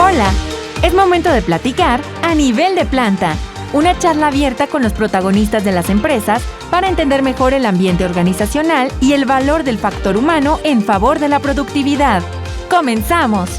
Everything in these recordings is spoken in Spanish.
Hola, es momento de platicar a nivel de planta, una charla abierta con los protagonistas de las empresas para entender mejor el ambiente organizacional y el valor del factor humano en favor de la productividad. ¡Comenzamos!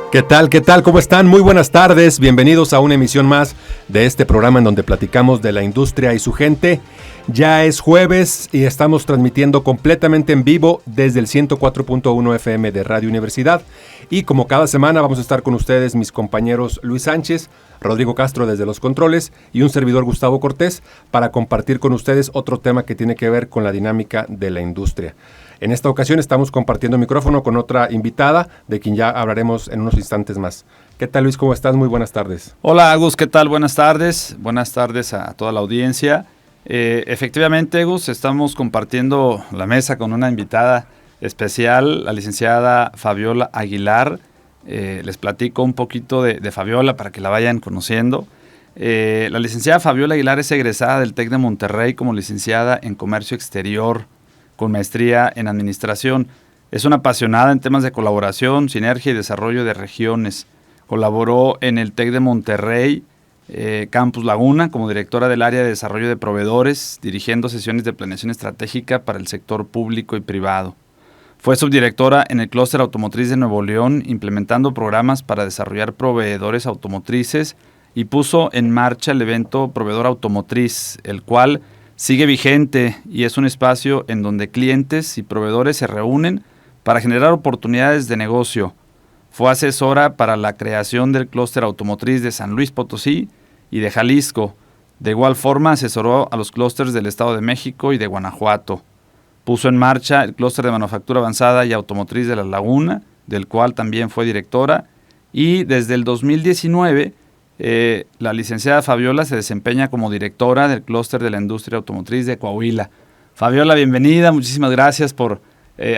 ¿Qué tal? ¿Qué tal? ¿Cómo están? Muy buenas tardes. Bienvenidos a una emisión más de este programa en donde platicamos de la industria y su gente. Ya es jueves y estamos transmitiendo completamente en vivo desde el 104.1 FM de Radio Universidad. Y como cada semana vamos a estar con ustedes mis compañeros Luis Sánchez, Rodrigo Castro desde los controles y un servidor Gustavo Cortés para compartir con ustedes otro tema que tiene que ver con la dinámica de la industria. En esta ocasión estamos compartiendo micrófono con otra invitada, de quien ya hablaremos en unos instantes más. ¿Qué tal, Luis? ¿Cómo estás? Muy buenas tardes. Hola, Agus, ¿qué tal? Buenas tardes. Buenas tardes a toda la audiencia. Efectivamente, Agus, estamos compartiendo la mesa con una invitada especial, la licenciada Fabiola Aguilar. Les platico un poquito de Fabiola para que la vayan conociendo. La licenciada Fabiola Aguilar es egresada del TEC de Monterrey como licenciada en Comercio Exterior, con maestría en Administración. Es una apasionada en temas de colaboración, sinergia y desarrollo de regiones. Colaboró en el TEC de Monterrey, Campus Laguna, como directora del área de desarrollo de proveedores, dirigiendo sesiones de planeación estratégica para el sector público y privado. Fue subdirectora en el Clúster Automotriz de Nuevo León, implementando programas para desarrollar proveedores automotrices y puso en marcha el evento Proveedor Automotriz, el cual sigue vigente y es un espacio en donde clientes y proveedores se reúnen para generar oportunidades de negocio. Fue asesora para la creación del Clúster Automotriz de San Luis Potosí y de Jalisco. De igual forma asesoró a los clústeres del Estado de México y de Guanajuato. Puso en marcha el Clúster de Manufactura Avanzada y Automotriz de La Laguna, del cual también fue directora, y desde el 2019 la licenciada Fabiola se desempeña como directora del Clúster de la Industria Automotriz de Coahuila. Fabiola, bienvenida, muchísimas gracias por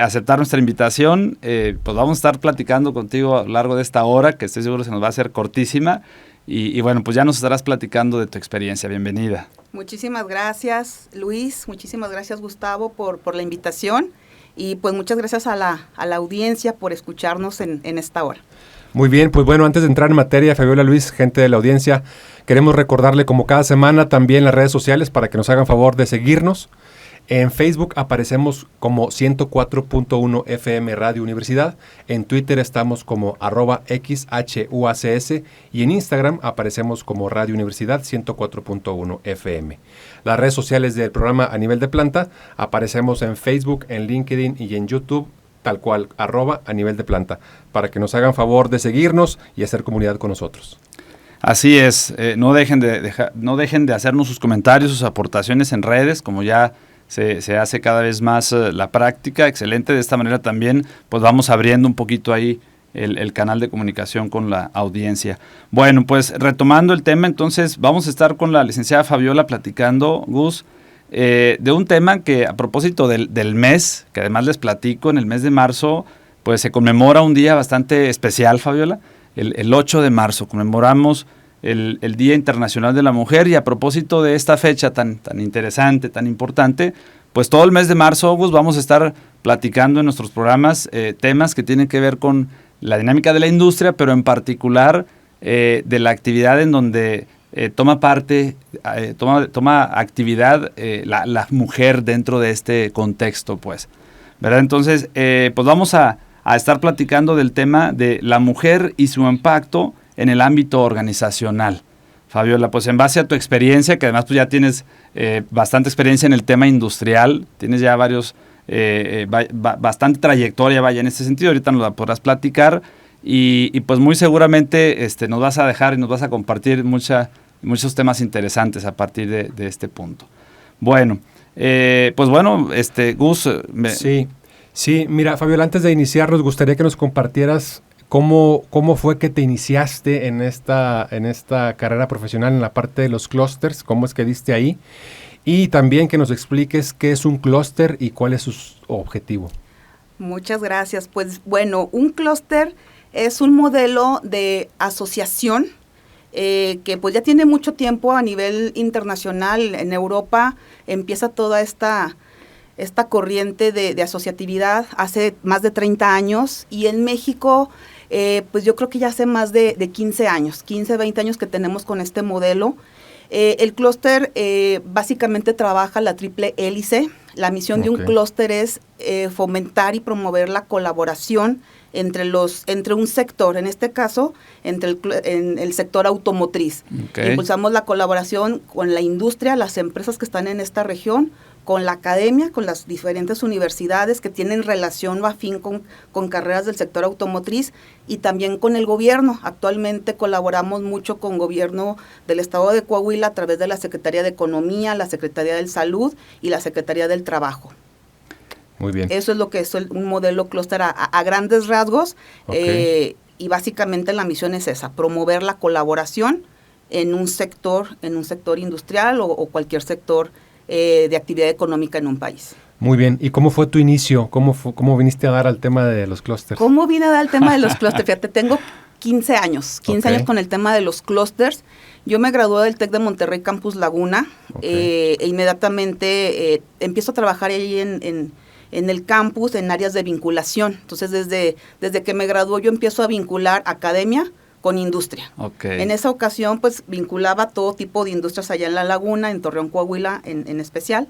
aceptar nuestra invitación. Pues vamos a estar platicando contigo a lo largo de esta hora, que estoy seguro se nos va a hacer cortísima. Y bueno, pues ya nos estarás platicando de tu experiencia. Bienvenida. Muchísimas gracias, Luis. Muchísimas gracias, Gustavo, por la invitación. Y pues muchas gracias a la audiencia por escucharnos en esta hora. Muy bien, pues bueno, antes de entrar en materia, Fabiola, Luis, gente de la audiencia, queremos recordarle como cada semana también las redes sociales para que nos hagan favor de seguirnos. En Facebook aparecemos como 104.1 FM Radio Universidad, en Twitter estamos como @XHUACS y en Instagram aparecemos como Radio Universidad 104.1 FM. Las redes sociales del programa A Nivel de Planta aparecemos en Facebook, en LinkedIn y en YouTube, tal cual, @A Nivel de Planta, para que nos hagan favor de seguirnos y hacer comunidad con nosotros. Así es, no dejen de hacernos sus comentarios, sus aportaciones en redes, como ya se hace cada vez más la práctica. Excelente, de esta manera también pues vamos abriendo un poquito ahí el canal de comunicación con la audiencia. Bueno, pues retomando el tema, entonces vamos a estar con la licenciada Fabiola platicando, Gus, de un tema que a propósito del mes, que además les platico, en el mes de marzo, pues se conmemora un día bastante especial, Fabiola. El 8 de marzo conmemoramos el Día Internacional de la Mujer, y a propósito de esta fecha tan interesante, tan importante, pues todo el mes de marzo, August, vamos a estar platicando en nuestros programas temas que tienen que ver con la dinámica de la industria, pero en particular de la actividad en donde toma actividad la mujer dentro de este contexto, pues, ¿verdad? Entonces, pues vamos a estar platicando del tema de la mujer y su impacto en el ámbito organizacional. Fabiola, pues en base a tu experiencia, que además tú ya tienes bastante experiencia en el tema industrial, tienes ya bastante trayectoria, en este sentido, ahorita nos la podrás platicar, y pues muy seguramente nos vas a dejar y nos vas a compartir muchos temas interesantes a partir de este punto. Bueno, pues bueno, Gus... Sí, mira, Fabiola, antes de iniciar, nos gustaría que nos compartieras ¿Cómo fue que te iniciaste en esta carrera profesional en la parte de los clústeres? ¿Cómo es que diste ahí? Y también que nos expliques qué es un clúster y cuál es su objetivo. Muchas gracias. Pues bueno, un clúster es un modelo de asociación que pues ya tiene mucho tiempo a nivel internacional. En Europa empieza toda esta esta corriente de asociatividad hace más de 30 años y en México, pues yo creo que ya hace más de 15 años, 15, 20 años que tenemos con este modelo. El clúster básicamente trabaja la triple hélice. La misión de un clúster es fomentar y promover la colaboración entre un sector, en este caso, en el sector automotriz. Impulsamos la colaboración con la industria, las empresas que están en esta región, con la academia, con las diferentes universidades que tienen relación o afín con carreras del sector automotriz y también con el gobierno. Actualmente colaboramos mucho con gobierno del estado de Coahuila a través de la Secretaría de Economía, la Secretaría de Salud y la Secretaría del Trabajo. Muy bien. Eso es lo que es un modelo clúster a grandes rasgos y básicamente la misión es esa, promover la colaboración en un sector industrial o cualquier sector de actividad económica en un país. Muy bien. ¿Y cómo fue tu inicio? ¿Cómo viniste a dar al tema de los clústeres? ¿Cómo vine a dar al tema de los clústeres? Fíjate, tengo 15 años con el tema de los clústeres. Yo me gradué del TEC de Monterrey Campus Laguna e inmediatamente empiezo a trabajar ahí en el campus en áreas de vinculación. Entonces, desde que me graduó yo empiezo a vincular academia con industria. En esa ocasión, pues, vinculaba todo tipo de industrias allá en La Laguna, en Torreón, Coahuila, en especial.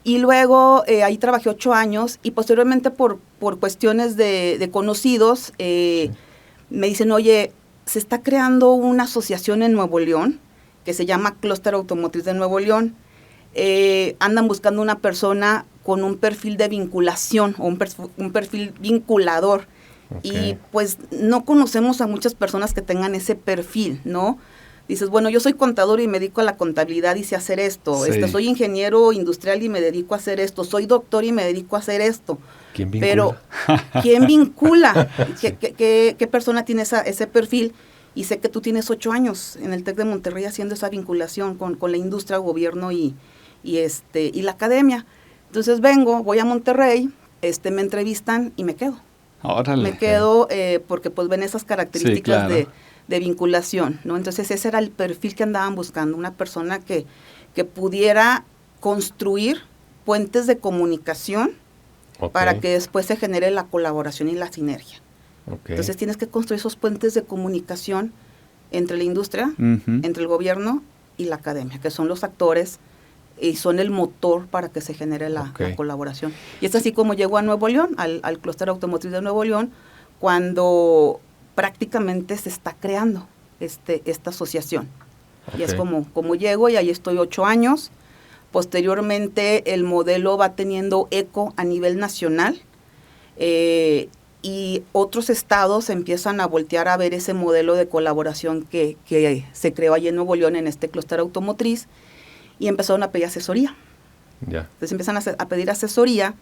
Y luego, ahí trabajé 8 años y posteriormente por cuestiones de conocidos, me dicen, oye, se está creando una asociación en Nuevo León que se llama Clúster Automotriz de Nuevo León. Andan buscando una persona con un perfil de vinculación o un perfil vinculador. Y pues no conocemos a muchas personas que tengan ese perfil, ¿no? Dices, bueno, yo soy contador y me dedico a la contabilidad y sé hacer esto. Soy ingeniero industrial y me dedico a hacer esto. Soy doctor y me dedico a hacer esto. ¿Quién vincula? Pero, ¿quién vincula? ¿Qué persona tiene ese perfil? Y sé que tú tienes 8 años en el TEC de Monterrey haciendo esa vinculación con la industria, gobierno y la academia. Entonces voy a Monterrey, me entrevistan y me quedo. Órale. Me quedo porque pues ven esas características de vinculación, ¿no? Entonces ese era el perfil que andaban buscando, una persona que pudiera construir puentes de comunicación para que después se genere la colaboración y la sinergia. Entonces tienes que construir esos puentes de comunicación entre la industria, entre el gobierno y la academia, que son los actores y son el motor para que se genere la colaboración. Y es así como llegó a Nuevo León, al Clúster Automotriz de Nuevo León, cuando prácticamente se está creando esta asociación. Y es como llego y ahí estoy 8 años. Posteriormente el modelo va teniendo eco a nivel nacional y otros estados empiezan a voltear a ver ese modelo de colaboración que se creó allí en Nuevo León en este Clúster Automotriz. Y empezaron a pedir asesoría. Entonces empiezan a pedir asesoría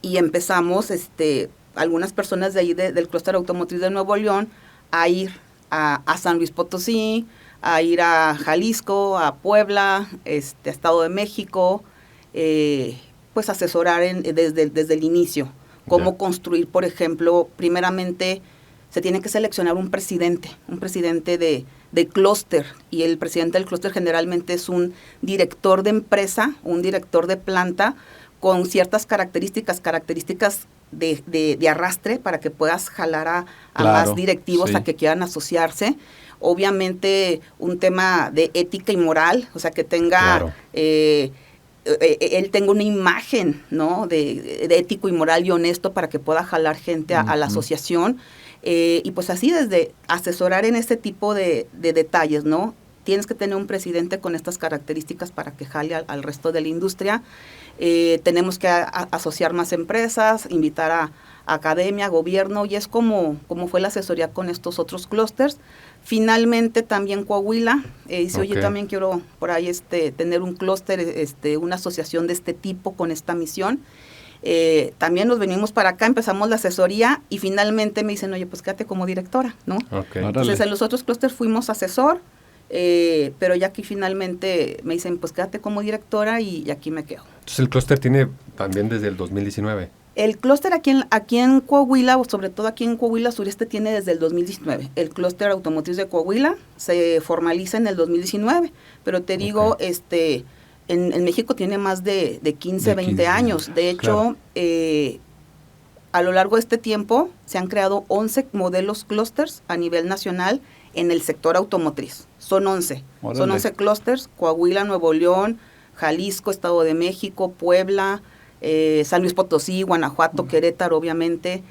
y empezamos, algunas personas de ahí del Clúster Automotriz de Nuevo León a ir a San Luis Potosí, a ir a Jalisco, a Puebla, Estado de México, pues asesorar desde el inicio. Cómo construir, por ejemplo, primeramente se tiene que seleccionar un presidente de clúster, y el presidente del clúster generalmente es un director de empresa, un director de planta, con ciertas características de arrastre para que puedas jalar a más directivos a que quieran asociarse. Obviamente un tema de ética y moral, o sea, que tenga... él tenga una imagen, ¿no? de ético y moral y honesto para que pueda jalar gente a la asociación. Y pues así desde asesorar en este tipo de detalles, ¿no? Tienes que tener un presidente con estas características para que jale al resto de la industria. Tenemos que asociar más empresas, invitar a academia, gobierno, y es como fue la asesoría con estos otros clústers. Finalmente también Coahuila dice, oye, también quiero por ahí tener un clúster, una asociación de este tipo con esta misión. También nos venimos para acá, empezamos la asesoría y finalmente me dicen, oye, pues quédate como directora, ¿no? Entonces en los otros clústeres fuimos asesor, pero ya aquí finalmente me dicen, pues quédate como directora y aquí me quedo. Entonces el clúster tiene también desde el 2019. El clúster aquí en Coahuila, o sobre todo aquí en Coahuila Sureste, tiene desde el 2019. El clúster automotriz de Coahuila se formaliza en el 2019, pero te digo, En México tiene más de 15, 20 años. De hecho, claro. A lo largo de este tiempo se han creado 11 modelos clústeres a nivel nacional en el sector automotriz. Son 11. Órale. Son 11 clústeres: Coahuila, Nuevo León, Jalisco, Estado de México, Puebla, San Luis Potosí, Guanajuato, Querétaro, obviamente,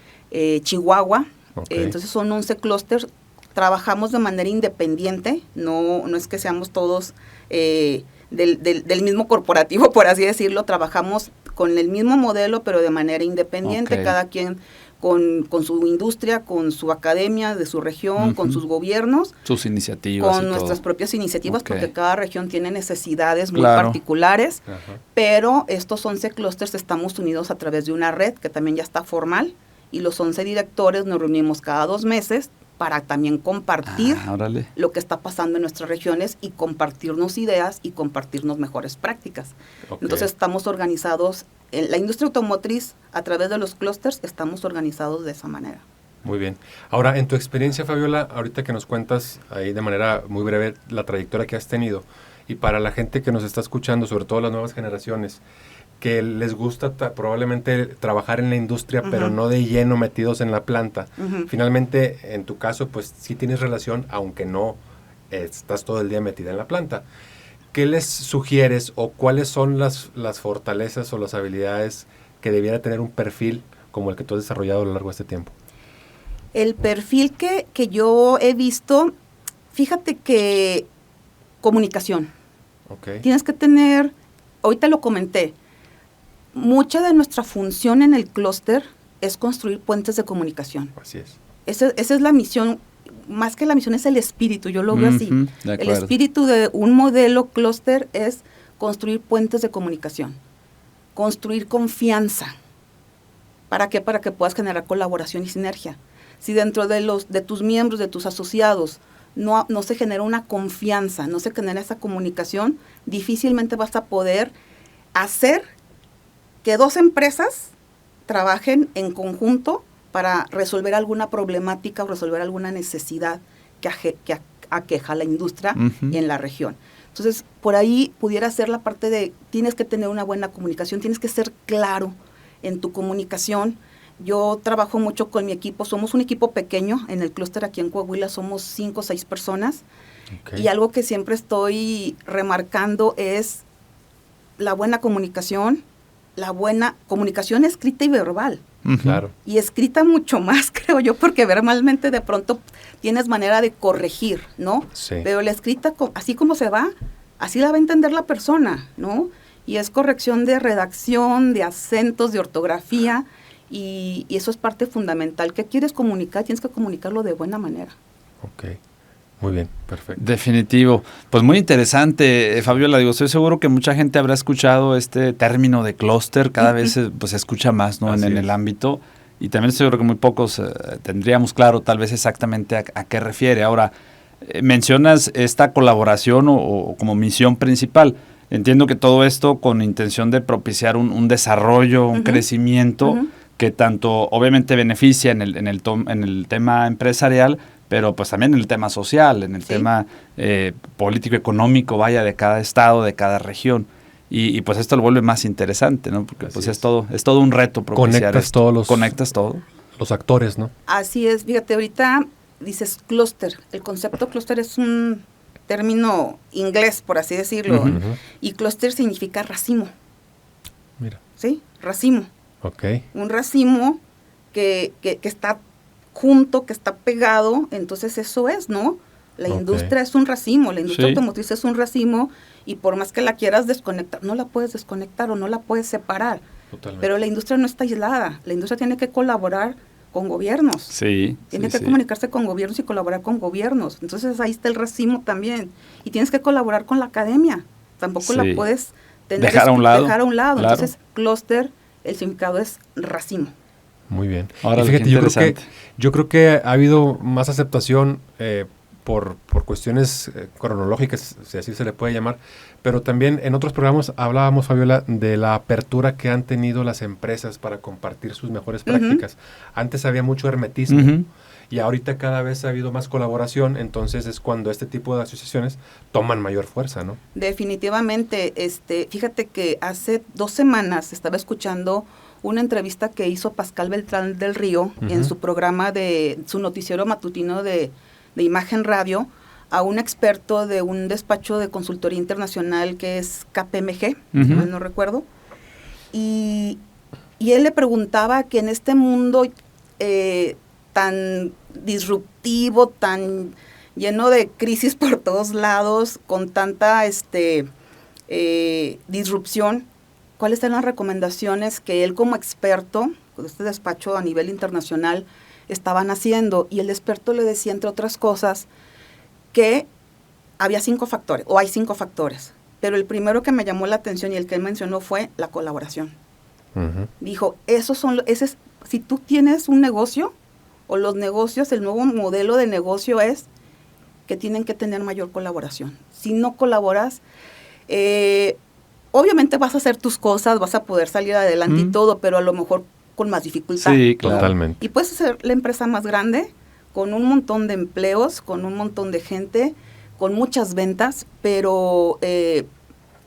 Chihuahua. Okay. Entonces son 11 clústeres. Trabajamos de manera independiente, no es que seamos todos del mismo corporativo, por así decirlo. Trabajamos con el mismo modelo, pero de manera independiente, Okay. cada quien con su industria, con su academia de su región, con sus gobiernos, sus iniciativas, con y nuestras todo. propias iniciativas, Okay. porque cada región tiene necesidades muy Claro. particulares, Ajá. pero estos 11 clústeres estamos unidos a través de una red que también ya está formal, y los 11 directores nos reunimos cada 2 meses para también compartir Órale. lo que está pasando en nuestras regiones y compartirnos ideas y compartirnos mejores prácticas. Ok. Entonces estamos organizados, en la industria automotriz, a través de los clústeres, estamos organizados de esa manera. Muy bien. Ahora, en tu experiencia, Fabiola, ahorita que nos cuentas ahí de manera muy breve la trayectoria que has tenido, y para la gente que nos está escuchando, sobre todo las nuevas generaciones, que les gusta probablemente trabajar en la industria, pero no de lleno metidos en la planta. Finalmente, en tu caso, pues sí tienes relación, aunque no estás todo el día metida en la planta. ¿Qué les sugieres o cuáles son las fortalezas o las habilidades que debiera tener un perfil como el que tú has desarrollado a lo largo de este tiempo? El perfil que yo he visto, fíjate que comunicación. Okay. Tienes que tener, ahorita lo comenté, mucha de nuestra función en el clúster es construir puentes de comunicación. Así es. Esa es la misión, más que la misión es el espíritu, yo lo veo así. De El acuerdo. espíritu de un modelo clúster es construir puentes de comunicación, construir confianza. ¿Para qué? Para que puedas generar colaboración y sinergia. Si dentro de tus miembros, de tus asociados, no se genera una confianza, no se genera esa comunicación, difícilmente vas a poder hacer que 2 empresas trabajen en conjunto para resolver alguna problemática o resolver alguna necesidad que aqueja a la industria en la región. Entonces, por ahí pudiera ser la parte de, tienes que tener una buena comunicación, tienes que ser claro en tu comunicación. Yo trabajo mucho con mi equipo, somos un equipo pequeño, en el clúster aquí en Coahuila somos 5 o 6 personas, Okay. y algo que siempre estoy remarcando es la buena comunicación escrita y verbal. Claro. Y escrita mucho más, creo yo, porque verbalmente de pronto tienes manera de corregir, ¿no? Sí. Pero la escrita, así como se va, así la va a entender la persona, ¿no? Y es corrección de redacción, de acentos, de ortografía, y eso es parte fundamental. ¿Qué quieres comunicar? Tienes que comunicarlo de buena manera. Ok. Muy bien, perfecto. Definitivo. Pues muy interesante, Fabiola. Digo, estoy seguro que mucha gente habrá escuchado este término de clúster. Cada vez pues, se escucha más, ¿no? en el ámbito. Y también estoy seguro que muy pocos tendríamos claro tal vez exactamente a qué refiere. Ahora, mencionas esta colaboración o como misión principal. Entiendo que todo esto con intención de propiciar un desarrollo, un crecimiento que tanto obviamente beneficia en el tema empresarial, pero pues también en el tema social, en el tema político-económico, vaya, de cada estado, de cada región. Y pues esto lo vuelve más interesante, ¿no? Porque pues es todo un reto propiciar esto. Conectas todo. Los actores, ¿no? Así es, fíjate, ahorita dices clúster. El concepto clúster es un término inglés, por así decirlo, y clúster significa racimo. Mira. ¿Sí? Racimo. Ok. Un racimo que está junto, que está pegado, entonces eso es, ¿no? La industria es un racimo, la industria automotriz es un racimo, y por más que la quieras desconectar, no la puedes desconectar o no la puedes separar. Totalmente. Pero la industria no está aislada, la industria tiene que colaborar con gobiernos. Sí. Tiene que comunicarse con gobiernos y colaborar con gobiernos. Entonces ahí está el racimo también. Y tienes que colaborar con la academia. Tampoco la puedes dejar a un lado. Claro. Entonces, clúster, el significado es racimo. Muy bien. Ahora, y fíjate, yo creo que ha habido más aceptación por cuestiones cronológicas, si así se le puede llamar, pero también en otros programas hablábamos, Fabiola, de la apertura que han tenido las empresas para compartir sus mejores prácticas. Antes había mucho hermetismo y ahorita cada vez ha habido más colaboración, entonces es cuando este tipo de asociaciones toman mayor fuerza, ¿no? Definitivamente, fíjate que hace 2 semanas estaba escuchando una entrevista que hizo Pascal Beltrán del Río en su programa su noticiero matutino de Imagen Radio, a un experto de un despacho de consultoría internacional que es KPMG, si mal no recuerdo, y él le preguntaba que en este mundo tan disruptivo, tan lleno de crisis por todos lados, con tanta disrupción, ¿cuáles eran las recomendaciones que él como experto, con este despacho a nivel internacional, estaban haciendo? Y el experto le decía, entre otras cosas, que había 5 factores, o hay 5 factores, pero el primero que me llamó la atención y el que él mencionó fue la colaboración. Dijo, si tú tienes un negocio, o los negocios, el nuevo modelo de negocio es que tienen que tener mayor colaboración. Si no colaboras, obviamente vas a hacer tus cosas, vas a poder salir adelante y todo, pero a lo mejor con más dificultad. Sí, claro. Totalmente. Y puedes ser la empresa más grande, con un montón de empleos, con un montón de gente, con muchas ventas, pero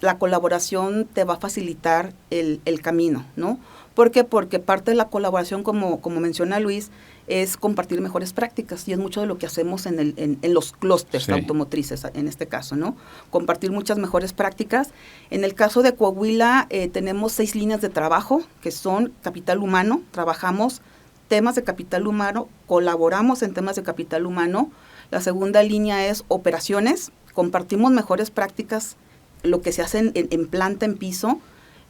la colaboración te va a facilitar el camino, ¿no? ¿Por qué? Porque parte de la colaboración, como menciona Luis, es compartir mejores prácticas, y es mucho de lo que hacemos en los clústeres automotrices, en este caso, ¿no? Compartir muchas mejores prácticas. En el caso de Coahuila, tenemos 6 líneas de trabajo, que son capital humano, trabajamos temas de capital humano, colaboramos en temas de capital humano. La segunda línea es operaciones, compartimos mejores prácticas, lo que se hace en planta, en piso.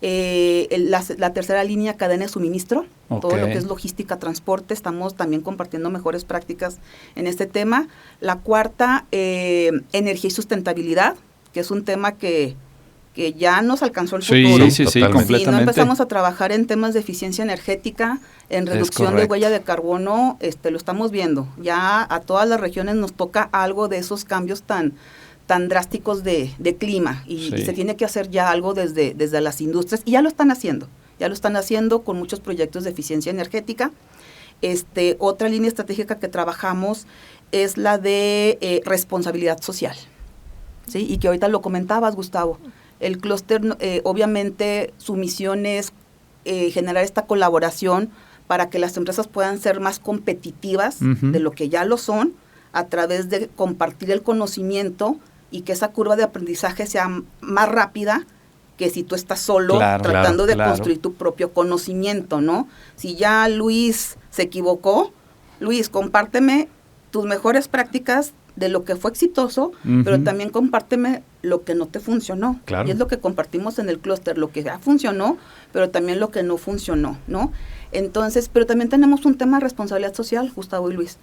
La tercera línea, cadena de suministro, todo lo que es logística, transporte, estamos también compartiendo mejores prácticas en este tema. La cuarta, energía y sustentabilidad, que es un tema que ya nos alcanzó el futuro. Sí, completamente. Si no empezamos a trabajar en temas de eficiencia energética, en reducción de huella de carbono, lo estamos viendo. Ya a todas las regiones nos toca algo de esos cambios tan drásticos de clima, y se tiene que hacer ya algo desde las industrias, y ya lo están haciendo con muchos proyectos de eficiencia energética. Otra línea estratégica que trabajamos es la de responsabilidad social, ¿sí? Y que ahorita lo comentabas, Gustavo. El clúster, obviamente, su misión es generar esta colaboración para que las empresas puedan ser más competitivas de lo que ya lo son, a través de compartir el conocimiento, y que esa curva de aprendizaje sea más rápida que si tú estás solo tratando de construir tu propio conocimiento, ¿no? Si ya Luis se equivocó, Luis, compárteme tus mejores prácticas de lo que fue exitoso, pero también compárteme lo que no te funcionó. Y es lo que compartimos en el clúster, lo que ya funcionó, pero también lo que no funcionó, ¿no? Entonces, pero también tenemos un tema de responsabilidad social, Gustavo y Luis.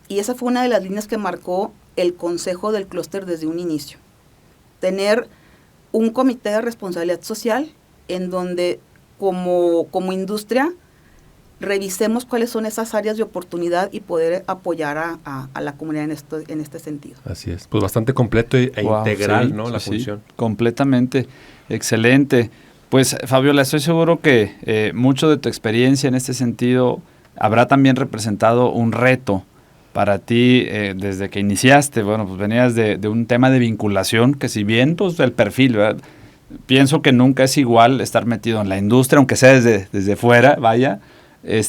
Y esa fue una de las líneas que marcó el consejo del clúster desde un inicio. Tener un comité de responsabilidad social en donde como industria revisemos cuáles son esas áreas de oportunidad y poder apoyar a la comunidad en este sentido. Así es, pues bastante completo e integral, ¿no? La función. Completamente, excelente. Pues Fabiola, estoy seguro que mucho de tu experiencia en este sentido habrá también representado un reto para ti desde que iniciaste. Bueno, pues venías de un tema de vinculación, que si bien pues el perfil, ¿verdad? Pienso que nunca es igual estar metido en la industria, aunque sea desde fuera, vaya,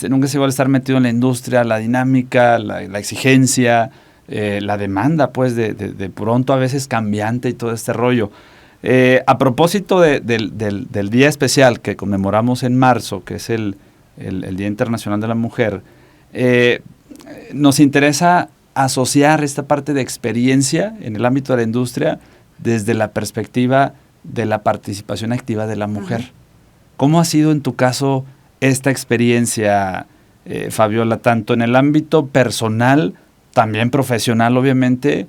nunca es igual estar metido en la industria, la dinámica, la exigencia, la demanda, pues, de pronto a veces cambiante y todo este rollo. A propósito del día especial que conmemoramos en marzo, que es el Día Internacional de la Mujer, nos interesa asociar esta parte de experiencia en el ámbito de la industria desde la perspectiva de la participación activa de la mujer. ¿Cómo ha sido en tu caso esta experiencia, Fabiola, tanto en el ámbito personal, también profesional, obviamente,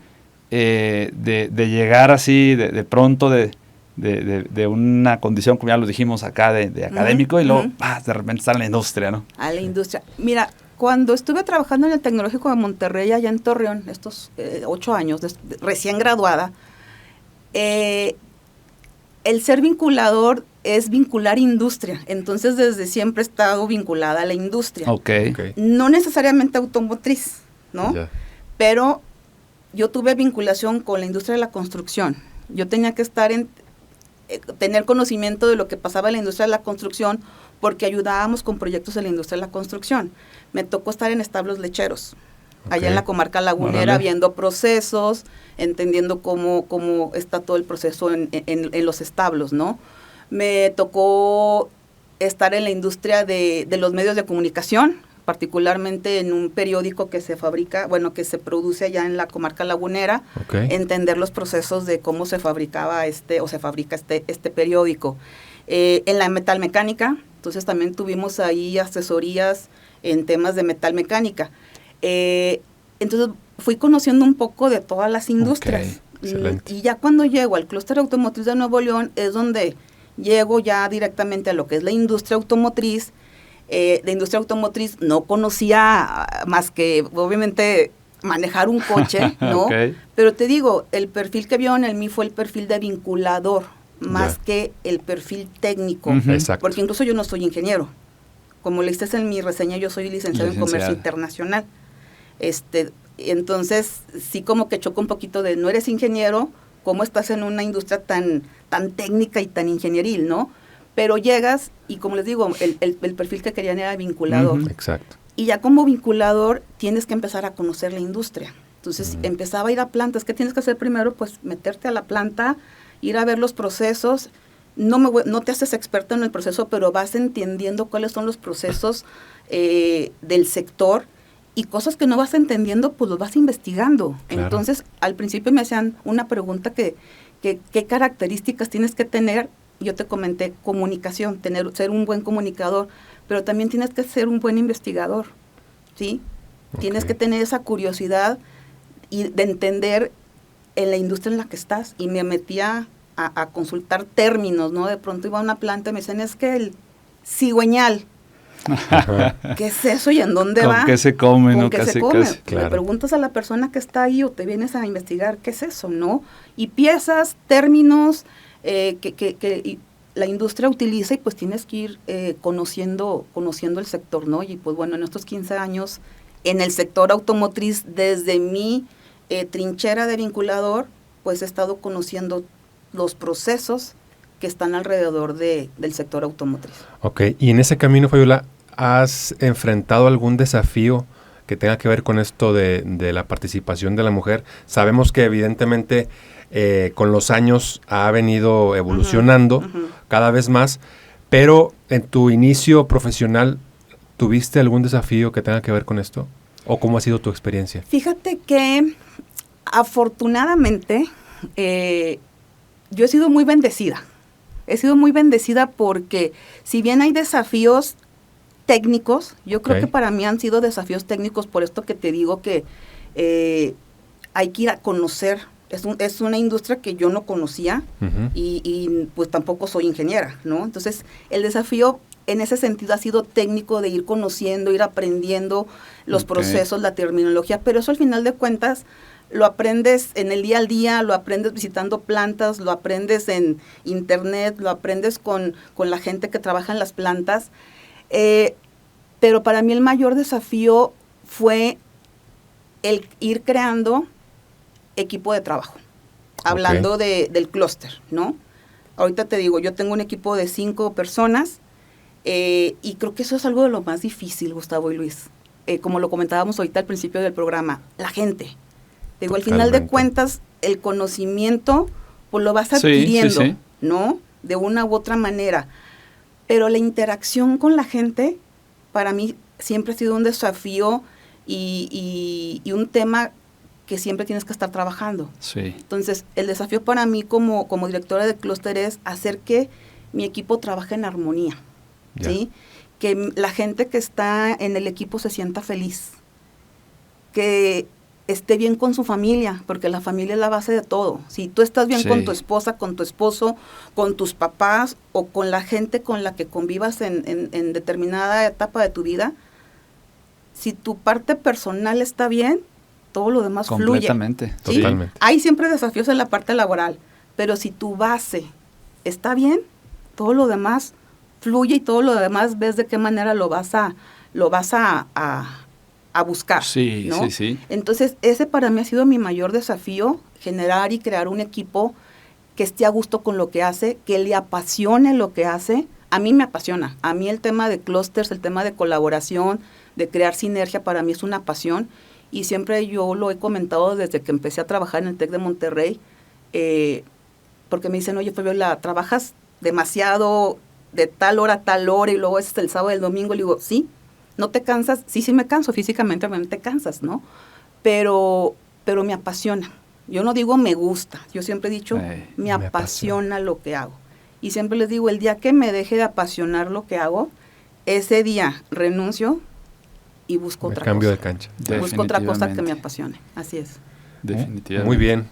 de llegar así de pronto de una condición, como ya lo dijimos acá, de académico, y luego de repente estar en la industria, ¿no? A la industria. Mira, cuando estuve trabajando en el Tecnológico de Monterrey, allá en Torreón, estos 8 años, recién graduada, el ser vinculador es vincular industria. Entonces, desde siempre he estado vinculada a la industria. Okay. No necesariamente automotriz, ¿no? Ya. Pero yo tuve vinculación con la industria de la construcción. Yo tenía que tener conocimiento de lo que pasaba en la industria de la construcción porque ayudábamos con proyectos en la industria de la construcción. Me tocó estar en establos lecheros, allá en la comarca lagunera, viendo procesos, entendiendo cómo está todo el proceso en los establos, ¿no? Me tocó estar en la industria de los medios de comunicación, particularmente en un periódico que se produce allá en la comarca lagunera, entender los procesos de cómo se fabricaba se fabrica este periódico. En la metalmecánica, entonces también tuvimos ahí asesorías en temas de metalmecánica. Entonces fui conociendo un poco de todas las industrias. Y ya cuando llego al clúster automotriz de Nuevo León es donde llego ya directamente a lo que es la industria automotriz. De industria automotriz no conocía más que obviamente manejar un coche, ¿no? Pero te digo, el perfil que vieron en mí fue el perfil de vinculador, más que el perfil técnico, porque incluso yo no soy ingeniero. Como leíste en mi reseña, yo soy licenciado en Comercio Internacional. Entonces, sí como que choca un poquito de, no eres ingeniero, ¿cómo estás en una industria tan técnica y tan ingenieril, no? Pero llegas y, como les digo, el perfil que querían era vinculador. Exacto. Y ya como vinculador tienes que empezar a conocer la industria. Entonces empezaba a ir a plantas. ¿Qué tienes que hacer primero? Pues meterte a la planta, ir a ver los procesos. No te haces experta en el proceso, pero vas entendiendo cuáles son los procesos del sector, y cosas que no vas entendiendo, pues los vas investigando. Claro. Entonces, al principio me hacían una pregunta qué características tienes que tener. Yo te comenté comunicación, ser un buen comunicador, pero también tienes que ser un buen investigador, ¿sí? Tienes que tener esa curiosidad y de entender en la industria en la que estás. Y me metía a consultar términos, ¿no? De pronto iba a una planta y me decían, es que el cigüeñal, ¿qué es eso y en dónde va? ¿Con qué se come? ¿Con no? qué Casi, se come? casi. Le preguntas a la persona que está ahí o te vienes a investigar qué es eso, ¿no? Y piezas, términos que la industria utiliza, y pues tienes que ir conociendo el sector, ¿no? Y pues bueno, en estos 15 años en el sector automotriz, desde mi trinchera de vinculador, pues he estado conociendo los procesos que están alrededor del sector automotriz. Ok, y en ese camino, Fabiola, ¿has enfrentado algún desafío que tenga que ver con esto de la participación de la mujer? Sabemos que evidentemente con los años ha venido evolucionando cada vez más, pero en tu inicio profesional, ¿tuviste algún desafío que tenga que ver con esto? ¿O cómo ha sido tu experiencia? Fíjate que afortunadamente yo he sido muy bendecida. He sido muy bendecida porque si bien hay desafíos técnicos, yo creo que para mí han sido desafíos técnicos por esto que te digo que hay que ir a conocer. Es una industria que yo no conocía y pues tampoco soy ingeniera, ¿no? Entonces el desafío en ese sentido ha sido técnico, de ir conociendo, ir aprendiendo los procesos, la terminología, pero eso al final de cuentas lo aprendes en el día al día, lo aprendes visitando plantas, lo aprendes en internet, lo aprendes con la gente que trabaja en las plantas. Pero para mí el mayor desafío fue el ir creando equipo de trabajo, hablando del clúster, ¿no? Ahorita te digo, yo tengo un equipo de 5 personas y creo que eso es algo de lo más difícil, Gustavo y Luis. Como lo comentábamos ahorita al principio del programa, la gente. Digo, al final de cuentas, el conocimiento pues lo vas adquiriendo, ¿no? De una u otra manera. Pero la interacción con la gente, para mí, siempre ha sido un desafío y un tema que siempre tienes que estar trabajando. Sí. Entonces, el desafío para mí como directora de clúster es hacer que mi equipo trabaje en armonía, ¿sí? Que la gente que está en el equipo se sienta feliz, que esté bien con su familia, porque la familia es la base de todo. Si tú estás bien con tu esposa, con tu esposo, con tus papás o con la gente con la que convivas en determinada etapa de tu vida, si tu parte personal está bien, todo lo demás fluye. Completamente. ¿Sí? Totalmente. Hay siempre desafíos en la parte laboral, pero si tu base está bien, todo lo demás fluye y todo lo demás ves de qué manera lo vas a buscar. Sí, ¿no? sí. Entonces, ese para mí ha sido mi mayor desafío, generar y crear un equipo que esté a gusto con lo que hace, que le apasione lo que hace. A mí me apasiona. A mí el tema de clústeres, el tema de colaboración, de crear sinergia, para mí es una pasión. Y siempre yo lo he comentado desde que empecé a trabajar en el TEC de Monterrey, porque me dicen, oye, Fabiola, trabajas demasiado de tal hora a tal hora y luego es el sábado y el domingo. Le digo, sí, ¿no te cansas? Sí me canso, físicamente obviamente te cansas, ¿no? Pero me apasiona. Yo no digo me gusta, yo siempre he dicho, me apasiona lo que hago. Y siempre les digo, el día que me deje de apasionar lo que hago, ese día renuncio y busco otra cosa. Cambio de cancha. Busco otra cosa que me apasione, así es. Definitivamente. Muy bien.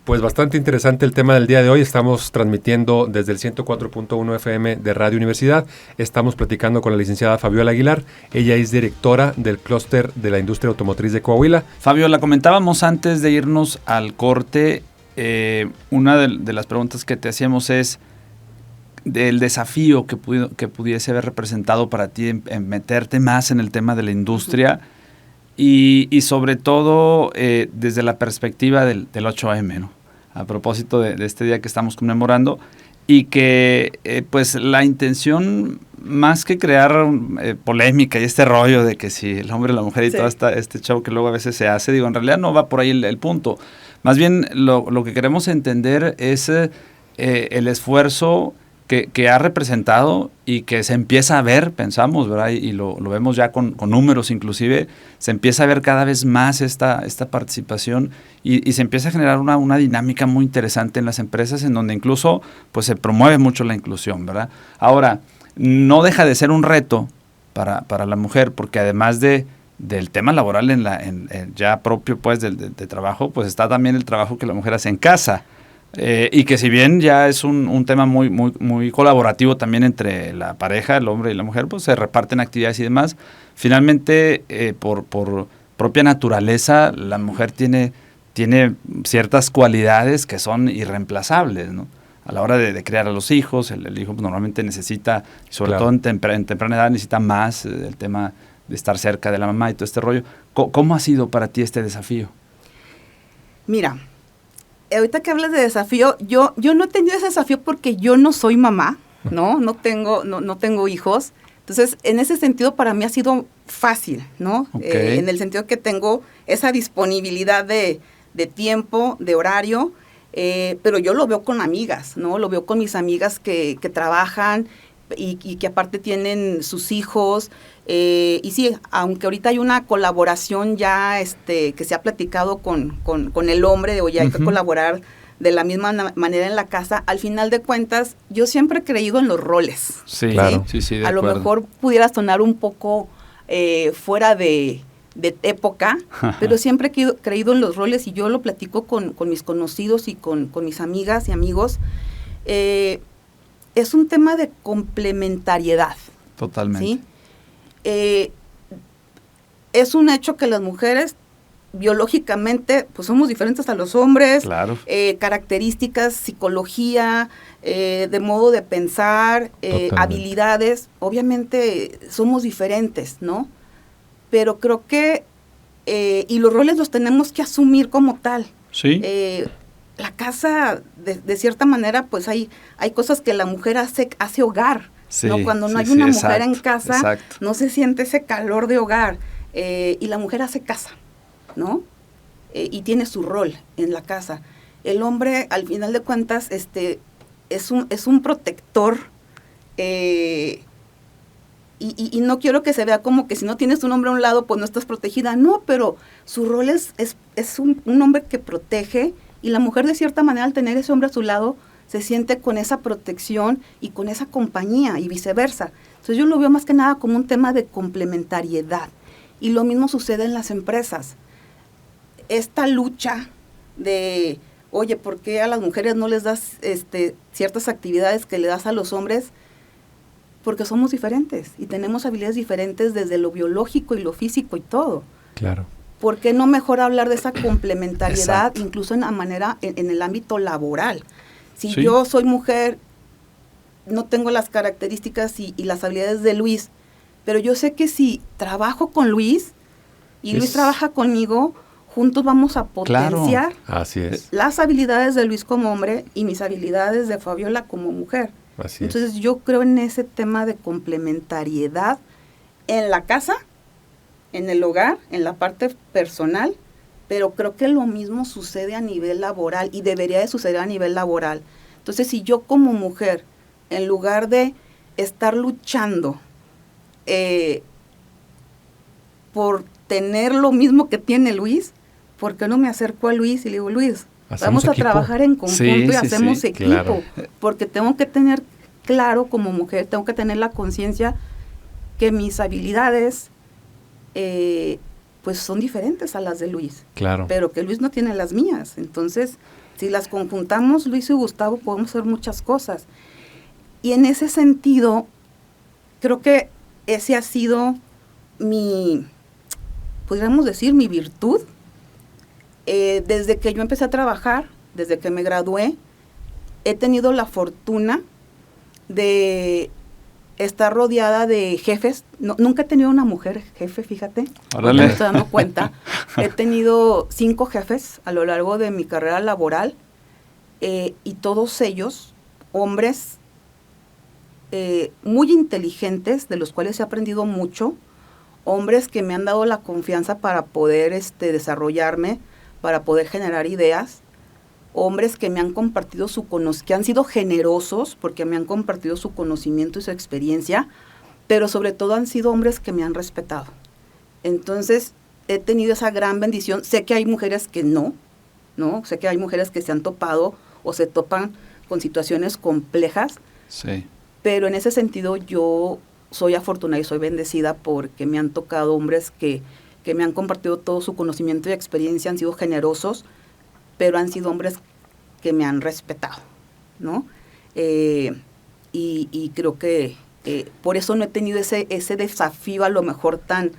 Pues bastante interesante el tema del día de hoy. Estamos transmitiendo desde el 104.1 FM de Radio Universidad. Estamos platicando con la licenciada Fabiola Aguilar. Ella es directora del clúster de la industria automotriz de Coahuila. Fabiola, comentábamos antes de irnos al corte, una de las preguntas que te hacíamos es del desafío que pudiese haber representado para ti en meterte más en el tema de la industria. Y sobre todo desde la perspectiva del 8M, ¿no? A propósito de este día que estamos conmemorando, y que pues la intención, más que crear polémica y este rollo de que si el hombre, la mujer y todo este show que luego a veces se hace, digo, en realidad no va por ahí el punto. Más bien lo que queremos entender es el esfuerzo que ha representado y que se empieza a ver, pensamos, ¿verdad? Y lo vemos ya con números inclusive, se empieza a ver cada vez más esta participación y se empieza a generar una dinámica muy interesante en las empresas en donde incluso pues se promueve mucho la inclusión, ¿verdad? Ahora, no deja de ser un reto para la mujer, porque además del tema laboral en ya propio pues de trabajo, pues está también el trabajo que la mujer hace en casa. Y que si bien ya es un tema muy, muy, muy colaborativo también entre la pareja, el hombre y la mujer, pues se reparten actividades y demás, finalmente por propia naturaleza la mujer tiene ciertas cualidades que son irreemplazables, ¿no? A la hora de criar a los hijos, el hijo pues, normalmente necesita, sobre todo en temprana edad, necesita más el tema de estar cerca de la mamá y todo este rollo. ¿Cómo ha sido para ti este desafío? Mira, ahorita que hablas de desafío, yo no he tenido ese desafío porque yo no soy mamá, no tengo hijos. Entonces, en ese sentido, para mí ha sido fácil, ¿no? Okay. En el sentido que tengo esa disponibilidad de tiempo, de horario, pero yo lo veo con amigas, ¿no? Lo veo con mis amigas que trabajan y que aparte tienen sus hijos. Y sí, aunque ahorita hay una colaboración ya que se ha platicado con el hombre, de oye, hay que colaborar de la misma manera en la casa, al final de cuentas, yo siempre he creído en los roles. Sí, claro. Sí, de a lo acuerdo. mejor pudiera sonar un poco fuera de época, pero siempre he creído en los roles y yo lo platico con mis conocidos y con mis amigas y amigos. Es un tema de complementariedad. Totalmente. ¿Sí? Es un hecho que las mujeres biológicamente pues somos diferentes a los hombres, claro. Características, psicología, de modo de pensar, habilidades, obviamente somos diferentes, ¿no? Pero creo que, y los roles los tenemos que asumir como tal. Sí. La casa, de cierta manera, pues hay cosas que la mujer hace hogar. Sí, ¿no? Cuando no hay una mujer en casa, no se siente ese calor de hogar. Y la mujer hace casa, ¿no? Y tiene su rol en la casa. El hombre, al final de cuentas, es un protector. Y no quiero que se vea como que si no tienes un hombre a un lado, pues no estás protegida. No, pero su rol es un hombre que protege. Y la mujer, de cierta manera, al tener ese hombre a su lado, se siente con esa protección y con esa compañía y viceversa. Entonces yo lo veo más que nada como un tema de complementariedad. Y lo mismo sucede en las empresas. Esta lucha de, oye, ¿por qué a las mujeres no les das ciertas actividades que le das a los hombres? Porque somos diferentes y tenemos habilidades diferentes desde lo biológico y lo físico y todo. Claro. ¿Por qué no mejor hablar de esa complementariedad incluso en el ámbito laboral? Si yo soy mujer no tengo las características y las habilidades de Luis, pero yo sé que si trabajo con Luis y Luis trabaja conmigo, juntos vamos a potenciar Así es. las habilidades de Luis como hombre y mis habilidades de Fabiola como mujer. Así Entonces yo creo en ese tema de complementariedad en la casa, en el hogar, en la parte personal, pero creo que lo mismo sucede a nivel laboral y debería de suceder a nivel laboral. Entonces, si yo como mujer, en lugar de estar luchando por tener lo mismo que tiene Luis, ¿por qué no me acerco a Luis y le digo, Luis, vamos a trabajar en conjunto y hacemos equipo? Claro. Porque tengo que tener claro como mujer, tengo que tener la conciencia que mis habilidades pues son diferentes a las de Luis. Claro. Pero que Luis no tiene las mías. Entonces, si las conjuntamos, Luis y Gustavo, podemos hacer muchas cosas. Y en ese sentido, creo que ese ha sido podríamos decir, mi virtud. Desde que yo empecé a trabajar, desde que me gradué, he tenido la fortuna de estar rodeada de jefes. Nunca he tenido una mujer jefe, fíjate. Órale. Me estoy dando cuenta. He tenido 5 jefes a lo largo de mi carrera laboral, y todos ellos, hombres muy inteligentes, de los cuales he aprendido mucho, hombres que me han dado la confianza para poder desarrollarme, para poder generar ideas, hombres que me han compartido que han sido generosos porque me han compartido su conocimiento y su experiencia, pero sobre todo han sido hombres que me han respetado. Entonces, he tenido esa gran bendición. Sé que hay mujeres que no, sé que hay mujeres que se han topado o se topan con situaciones complejas, sí. Pero en ese sentido yo soy afortunada y soy bendecida porque me han tocado hombres que me han compartido todo su conocimiento y experiencia, han sido generosos, pero han sido hombres que me han respetado, ¿no? Y creo que por eso no he tenido ese desafío a lo mejor tan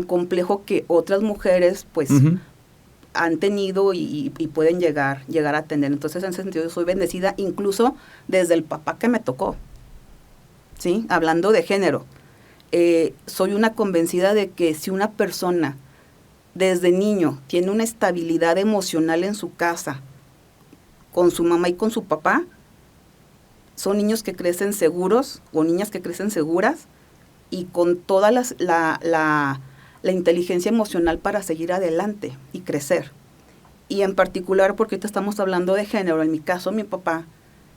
complejo que otras mujeres pues han tenido y pueden llegar a tener. Entonces, en ese sentido, yo soy bendecida, incluso desde el papá que me tocó, ¿sí? Hablando de género. Soy una convencida de que si una persona desde niño tiene una estabilidad emocional en su casa, con su mamá y con su papá, son niños que crecen seguros o niñas que crecen seguras y con toda la inteligencia emocional para seguir adelante y crecer. Y en particular, porque ahorita estamos hablando de género, en mi caso, mi papá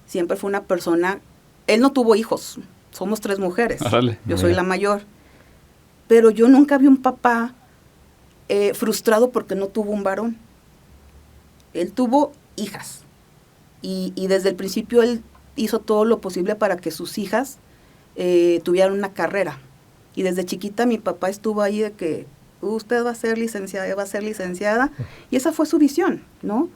siempre fue una persona, él no tuvo hijos, somos 3 mujeres, yo soy la mayor, pero yo nunca vi un papá frustrado porque no tuvo un varón. Él tuvo hijas y desde el principio él hizo todo lo posible para que sus hijas tuvieran una carrera. Y desde chiquita mi papá estuvo ahí de que usted va a ser licenciada, y esa fue su visión, ¿no?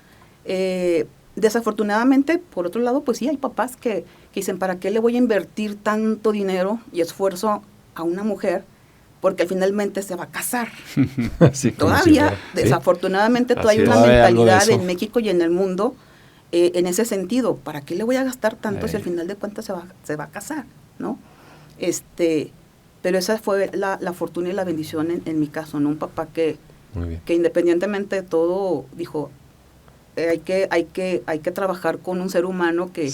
Desafortunadamente, por otro lado, pues sí, hay papás que dicen, ¿para qué le voy a invertir tanto dinero y esfuerzo a una mujer? Porque finalmente se va a casar. Sí, todavía, desafortunadamente, todavía hay una mentalidad en México y en el mundo en ese sentido. ¿Para qué le voy a gastar tanto si al final de cuentas se va a casar, ¿no? Pero esa fue la fortuna y la bendición en mi caso, ¿no? Un papá que independientemente de todo dijo, hay que trabajar con un ser humano que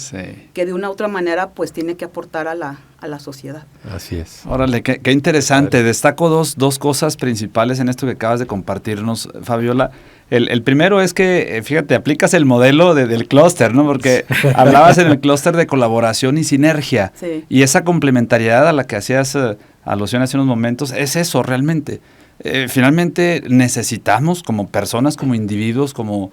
de una u otra manera pues tiene que aportar a la sociedad. Así es. Órale, qué interesante. Destaco dos cosas principales en esto que acabas de compartirnos, Fabiola. El primero es que, fíjate, aplicas el modelo del clúster, ¿no? Porque hablabas en el clúster de colaboración y sinergia. Sí. Y esa complementariedad a la que hacías alusión hace unos momentos, es eso realmente. Finalmente necesitamos como personas, como individuos, como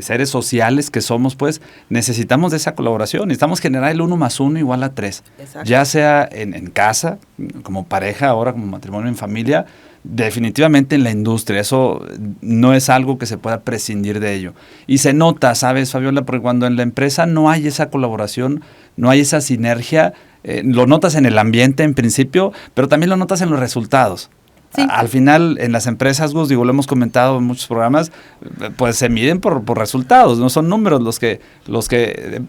seres sociales que somos, pues necesitamos de esa colaboración. Necesitamos generar el 1 + 1 = 3. Exacto. Ya sea en casa, como pareja, ahora como matrimonio en familia, definitivamente en la industria. Eso no es algo que se pueda prescindir de ello. Y se nota, ¿sabes, Fabiola? Porque cuando en la empresa no hay esa colaboración, no hay esa sinergia, lo notas en el ambiente en principio, pero también lo notas en los resultados. Sí. Al final, en las empresas, Gus, digo, lo hemos comentado en muchos programas, pues se miden por resultados, no son números los que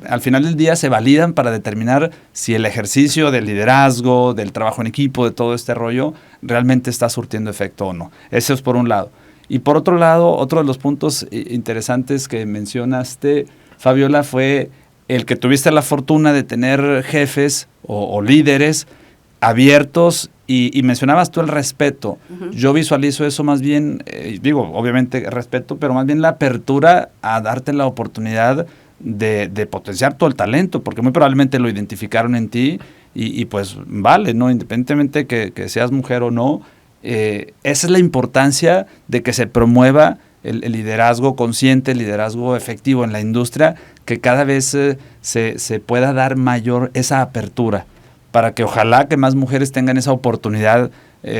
al final del día se validan para determinar si el ejercicio del liderazgo, del trabajo en equipo, de todo este rollo, realmente está surtiendo efecto o no. Eso es por un lado. Y por otro lado, otro de los puntos interesantes que mencionaste, Fabiola, fue el que tuviste la fortuna de tener jefes o líderes abiertos y mencionabas tú el respeto. Uh-huh. Yo visualizo eso más bien, digo, obviamente respeto, pero más bien la apertura a darte la oportunidad de potenciar todo el talento, porque muy probablemente lo identificaron en ti y pues vale, ¿no? Independientemente que seas mujer o no, esa es la importancia de que se promueva el liderazgo consciente, el liderazgo efectivo en la industria, que cada vez se pueda dar mayor esa apertura, para que ojalá que más mujeres tengan esa oportunidad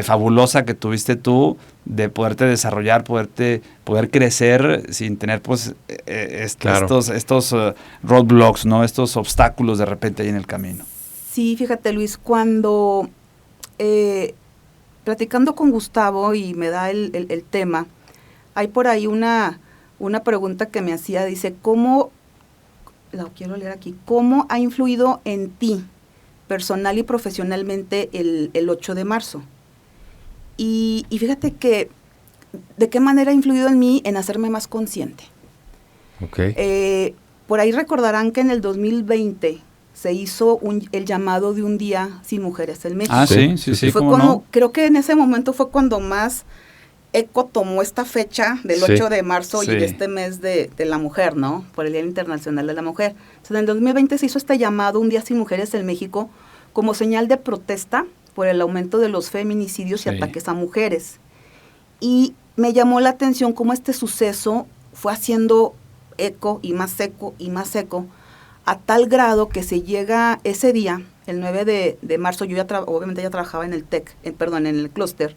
fabulosa que tuviste tú de poderte desarrollar, poder crecer sin tener pues claro. estos roadblocks, ¿no? Estos obstáculos de repente ahí en el camino. Sí, fíjate, Luis, cuando platicando con Gustavo y me da el tema, hay por ahí una pregunta que me hacía, dice, ¿cómo ha influido en ti personal y profesionalmente el 8 de marzo? Y fíjate que, ¿de qué manera ha influido en mí en hacerme más consciente? Okay. Por ahí recordarán que en el 2020 se hizo el llamado de un día sin mujeres en México. Ah, sí. Fue cuando, creo que en ese momento fue cuando más ECO tomó esta fecha del 8 de marzo y de este mes de la mujer, ¿no? Por el Día Internacional de la Mujer. Entonces, en el 2020 se hizo este llamado, un día sin mujeres en México, como señal de protesta por el aumento de los feminicidios y ataques a mujeres. Y me llamó la atención cómo este suceso fue haciendo eco y más eco y más eco, a tal grado que se llega ese día, el 9 de marzo, yo obviamente ya trabajaba en el TEC, en el clúster,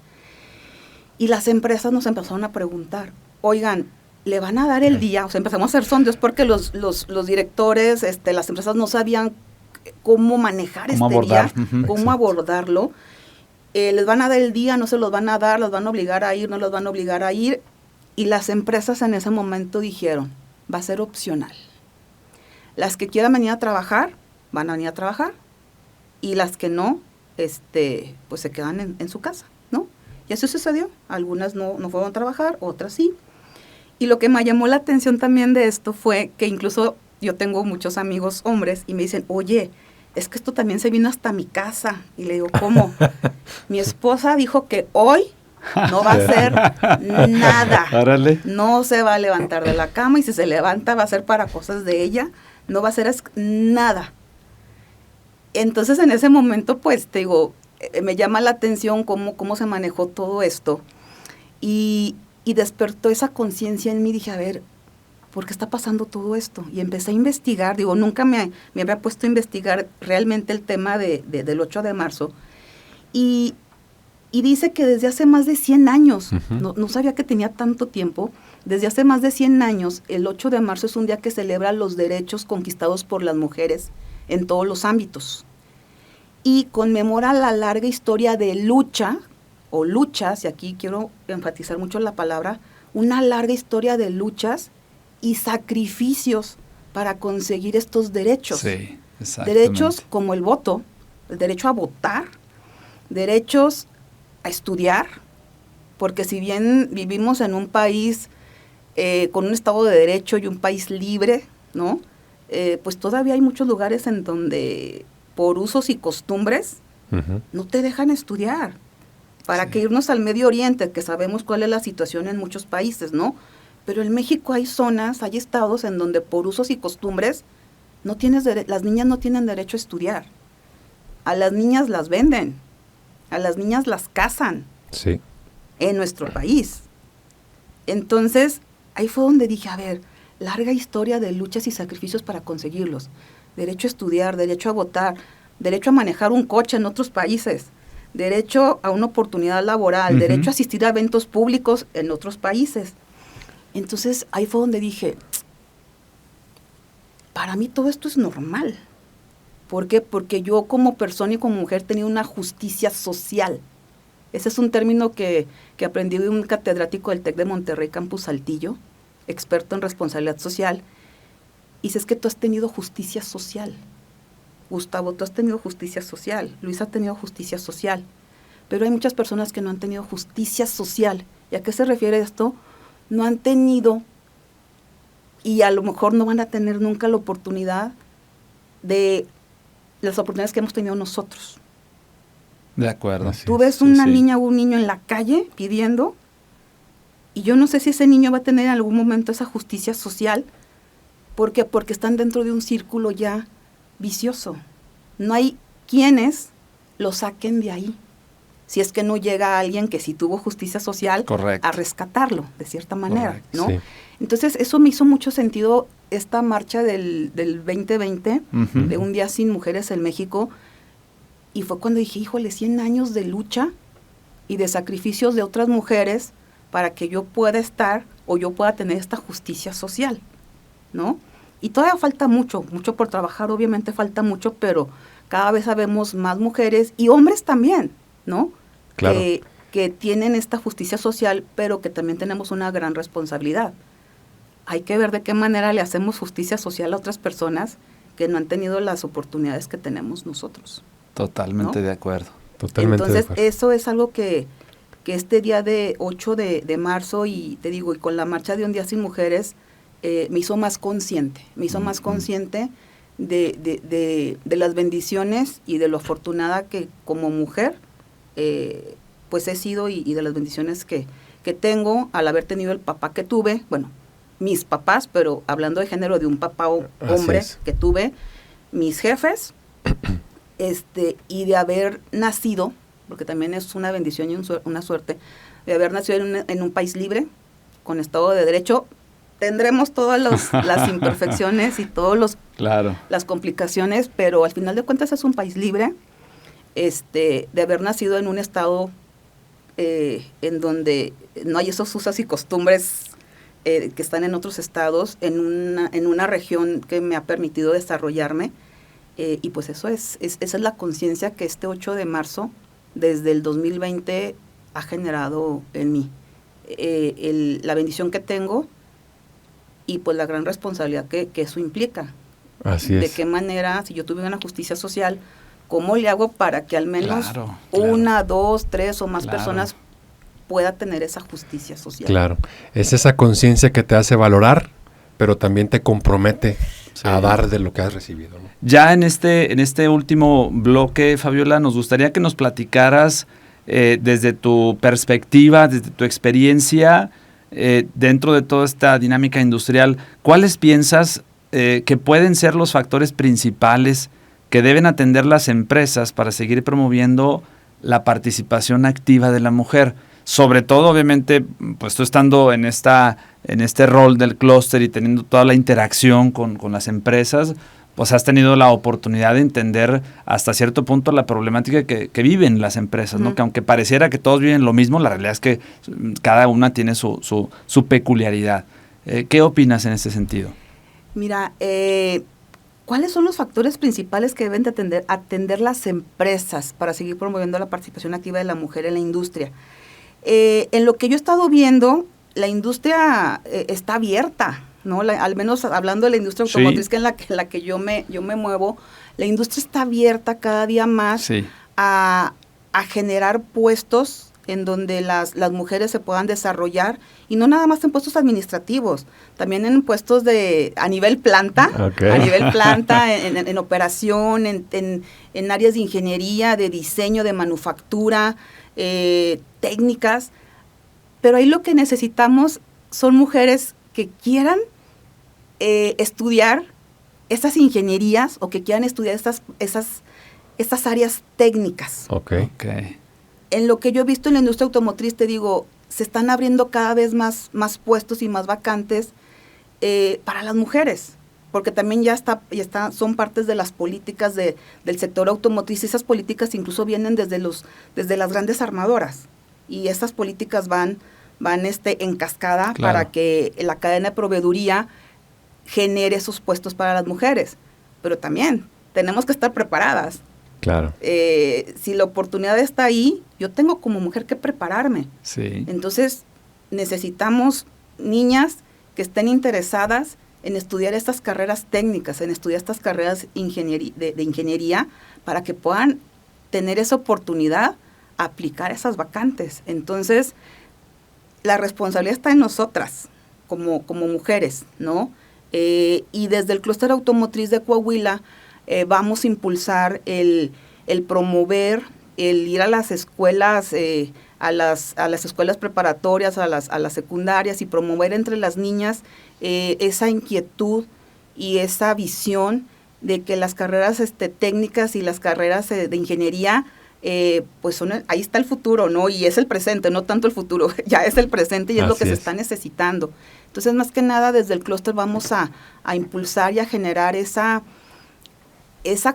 y las empresas nos empezaron a preguntar, oigan, ¿le van a dar el día? O sea, empezamos a hacer sondeos porque los directores, las empresas no sabían cómo manejar día, cómo abordarlo. ¿Les van a dar el día? ¿No se los van a dar? ¿Los van a obligar a ir? ¿No los van a obligar a ir? Y las empresas en ese momento dijeron, va a ser opcional. Las que quieran venir a trabajar, van a venir a trabajar. Y las que no, pues se quedan en su casa, ¿no? Y eso sucedió. Algunas no fueron a trabajar, otras sí. Y lo que me llamó la atención también de esto fue que incluso yo tengo muchos amigos hombres y me dicen, oye, es que esto también se vino hasta mi casa. Y le digo, ¿cómo? Mi esposa dijo que hoy no va a hacer nada. Árale. No se va a levantar de la cama y si se levanta va a ser para cosas de ella. No va a hacer nada. Entonces en ese momento pues te digo, me llama la atención cómo se manejó todo esto. Y despertó esa conciencia en mí. Dije, a ver, ¿por qué está pasando todo esto? Y empecé a investigar. Digo, nunca me había puesto a investigar realmente el tema del 8 de marzo. Y dice que desde hace más de 100 años, no sabía que tenía tanto tiempo, desde hace más de 100 años, el 8 de marzo es un día que celebra los derechos conquistados por las mujeres en todos los ámbitos. Y conmemora la larga historia de lucha, o luchas, y aquí quiero enfatizar mucho la palabra, una larga historia de luchas y sacrificios para conseguir estos derechos. Sí, exactamente. Derechos como el voto, el derecho a votar, derechos a estudiar, porque si bien vivimos en un país con un Estado de Derecho y un país libre, ¿no? Pues todavía hay muchos lugares en donde por usos y costumbres no te dejan estudiar. ¿Para qué irnos al Medio Oriente, que sabemos cuál es la situación en muchos países, ¿no? Pero en México hay zonas, hay estados en donde por usos y costumbres las niñas no tienen derecho a estudiar. A las niñas las venden, a las niñas las casan en nuestro país. Entonces, ahí fue donde dije, a ver, larga historia de luchas y sacrificios para conseguirlos. Derecho a estudiar, derecho a votar, derecho a manejar un coche en otros países, derecho a una oportunidad laboral, derecho a asistir a eventos públicos en otros países. Entonces, ahí fue donde dije, para mí todo esto es normal. ¿Por qué? Porque yo como persona y como mujer tenía una justicia social. Ese es un término que aprendí de un catedrático del TEC de Monterrey, Campus Saltillo, experto en responsabilidad social. Y dice, es que tú has tenido justicia social. Gustavo, tú has tenido justicia social. Luis ha tenido justicia social. Pero hay muchas personas que no han tenido justicia social. ¿Y a qué se refiere esto? No han tenido, y a lo mejor no van a tener nunca la oportunidad de las oportunidades que hemos tenido nosotros. De acuerdo. Tú ves una niña o un niño en la calle pidiendo, y yo no sé si ese niño va a tener en algún momento esa justicia social. ¿Por qué? Porque están dentro de un círculo ya vicioso. No hay quienes lo saquen de ahí. Si es que no llega alguien que sí tuvo justicia social, correcto, a rescatarlo, de cierta manera, correcto, ¿no? Sí. Entonces, eso me hizo mucho sentido, esta marcha del 2020, de Un Día Sin Mujeres en México, y fue cuando dije, híjole, 100 años de lucha y de sacrificios de otras mujeres para que yo pueda estar o yo pueda tener esta justicia social, ¿no? Y todavía falta mucho por trabajar, obviamente falta mucho, pero cada vez sabemos más mujeres y hombres también, ¿no? Claro. Que tienen esta justicia social, pero que también tenemos una gran responsabilidad. Hay que ver de qué manera le hacemos justicia social a otras personas que no han tenido las oportunidades que tenemos nosotros. Totalmente, ¿no? De acuerdo. Totalmente. Entonces, de acuerdo. Eso es algo que este día de 8 de marzo, y te digo, y con la marcha de Un Día Sin Mujeres, me hizo más consciente, de las bendiciones y de lo afortunada que como mujer, pues he sido, y de las bendiciones que tengo al haber tenido el papá que tuve, bueno, mis papás, pero hablando de género, de un papá hombre que tuve, mis jefes, y de haber nacido, porque también es una bendición y una suerte, de haber nacido en un país libre, con Estado de Derecho. Tendremos todas las imperfecciones y todas las complicaciones, pero al final de cuentas es un país libre, de haber nacido en un estado en donde no hay esos usos y costumbres que están en otros estados, en una región que me ha permitido desarrollarme, y pues esa es la conciencia que este 8 de marzo, desde el 2020, ha generado en mí. La bendición que tengo y pues la gran responsabilidad que eso implica. Así es. De qué manera, si yo tuviera una justicia social, ¿cómo le hago para que al menos una, dos, tres o más personas pueda tener esa justicia social? Claro, es esa conciencia que te hace valorar, pero también te compromete a dar de lo que has recibido, ¿no? Ya en este último bloque, Fabiola, nos gustaría que nos platicaras desde tu perspectiva, desde tu experiencia, dentro de toda esta dinámica industrial, ¿cuáles piensas que pueden ser los factores principales que deben atender las empresas para seguir promoviendo la participación activa de la mujer? Sobre todo, obviamente, pues tú estando en este rol del clúster y teniendo toda la interacción con las empresas, pues has tenido la oportunidad de entender hasta cierto punto la problemática que viven las empresas, ¿no? Que aunque pareciera que todos viven lo mismo, la realidad es que cada una tiene su peculiaridad. ¿Qué opinas en ese sentido? Mira, ¿cuáles son los factores principales que deben de atender las empresas para seguir promoviendo la participación activa de la mujer en la industria? En lo que yo he estado viendo, la industria está abierta, ¿no? Al menos hablando de la industria automotriz, que en la que yo me muevo, la industria está abierta cada día más a generar puestos en donde las mujeres se puedan desarrollar, y no nada más en puestos administrativos, también en puestos a nivel planta, en operación, en áreas de ingeniería, de diseño, de manufactura, técnicas. Pero ahí lo que necesitamos son mujeres que quieran estudiar estas ingenierías, o que quieran estudiar estas áreas técnicas. Okay. En lo que yo he visto en la industria automotriz, te digo, se están abriendo cada vez más puestos y más vacantes para las mujeres, porque también son partes de las políticas del sector automotriz, y esas políticas incluso vienen desde las grandes armadoras, y estas políticas van en cascada para que la cadena de proveeduría genere esos puestos para las mujeres, pero también tenemos que estar preparadas. Claro. Si la oportunidad está ahí, yo tengo como mujer que prepararme. Sí. Entonces, necesitamos niñas que estén interesadas en estudiar estas carreras técnicas, en estudiar estas carreras de ingeniería, para que puedan tener esa oportunidad, aplicar esas vacantes. Entonces, la responsabilidad está en nosotras, como mujeres, ¿no? Y desde el Clúster Automotriz de Coahuila, vamos a impulsar el promover, el ir a las escuelas, a las escuelas preparatorias, a las secundarias, y promover entre las niñas esa inquietud y esa visión de que las carreras técnicas y las carreras de ingeniería, pues ahí está el futuro, ¿no? Y es el presente, no tanto el futuro, ya es el presente y es lo que se está necesitando. Entonces, más que nada, desde el clúster vamos a impulsar y a generar esa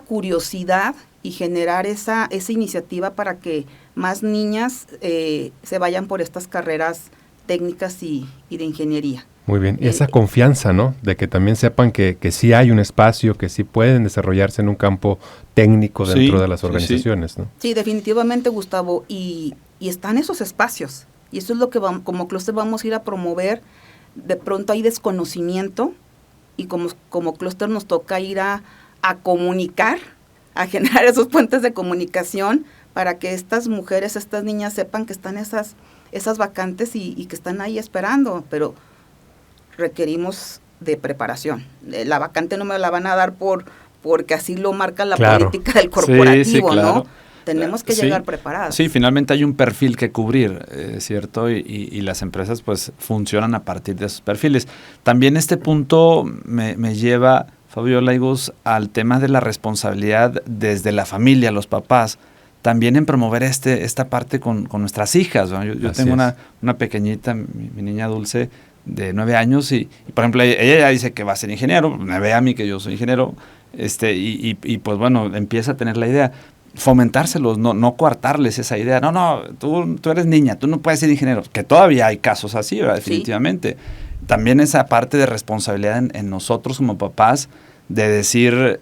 curiosidad y generar esa iniciativa para que más niñas se vayan por estas carreras técnicas y de ingeniería. Muy bien, y esa confianza, ¿no? De que también sepan que sí hay un espacio, que sí pueden desarrollarse en un campo técnico dentro de las organizaciones, ¿no? Sí, definitivamente, Gustavo, y están esos espacios, y eso es lo que como clúster vamos a ir a promover. De pronto hay desconocimiento, y como clúster nos toca ir a comunicar, a generar esos puentes de comunicación para que estas mujeres, estas niñas sepan que están esas vacantes y que están ahí esperando, pero requerimos de preparación. La vacante no me la van a dar porque así lo marca la política del corporativo, claro. ¿No? Tenemos que llegar preparadas. Sí, finalmente hay un perfil que cubrir, ¿cierto? Y las empresas pues funcionan a partir de esos perfiles. También este punto me lleva, Fabiola y Gus, al tema de la responsabilidad desde la familia, los papás, también en promover esta parte con nuestras hijas, ¿no? Yo tengo una pequeñita, mi niña Dulce, de 9 años, y por ejemplo, ella ya dice que va a ser ingeniero, me ve a mí que yo soy ingeniero, y pues bueno, empieza a tener la idea. Fomentárselos, no coartarles esa idea. No, tú eres niña, tú no puedes ser ingeniero, que todavía hay casos así, ¿verdad? Definitivamente. Sí. También esa parte de responsabilidad en nosotros como papás, de decir,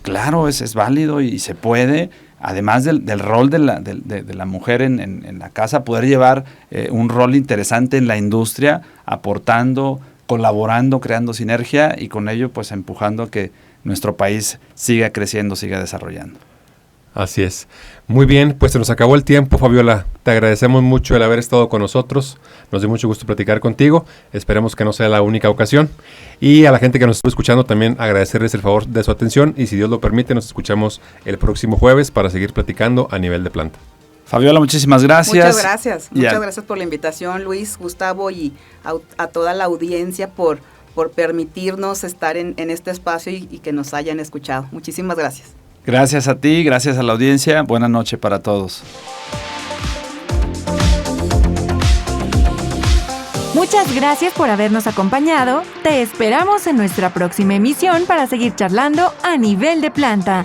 claro, es válido y se puede, además del rol de la mujer en la casa, poder llevar un rol interesante en la industria, aportando, colaborando, creando sinergia, y con ello pues empujando a que nuestro país siga creciendo, siga desarrollando. Así es. Muy bien, pues se nos acabó el tiempo, Fabiola. Te agradecemos mucho el haber estado con nosotros. Nos dio mucho gusto platicar contigo. Esperemos que no sea la única ocasión. Y a la gente que nos estuvo escuchando también agradecerles el favor de su atención. Y si Dios lo permite, nos escuchamos el próximo jueves para seguir platicando a nivel de planta. Fabiola, muchísimas gracias. Muchas gracias. Muchas gracias por la invitación, Luis, Gustavo, y a toda la audiencia por permitirnos estar en este espacio y que nos hayan escuchado. Muchísimas gracias. Gracias a ti, gracias a la audiencia. Buenas noches para todos. Muchas gracias por habernos acompañado. Te esperamos en nuestra próxima emisión para seguir charlando a nivel de planta.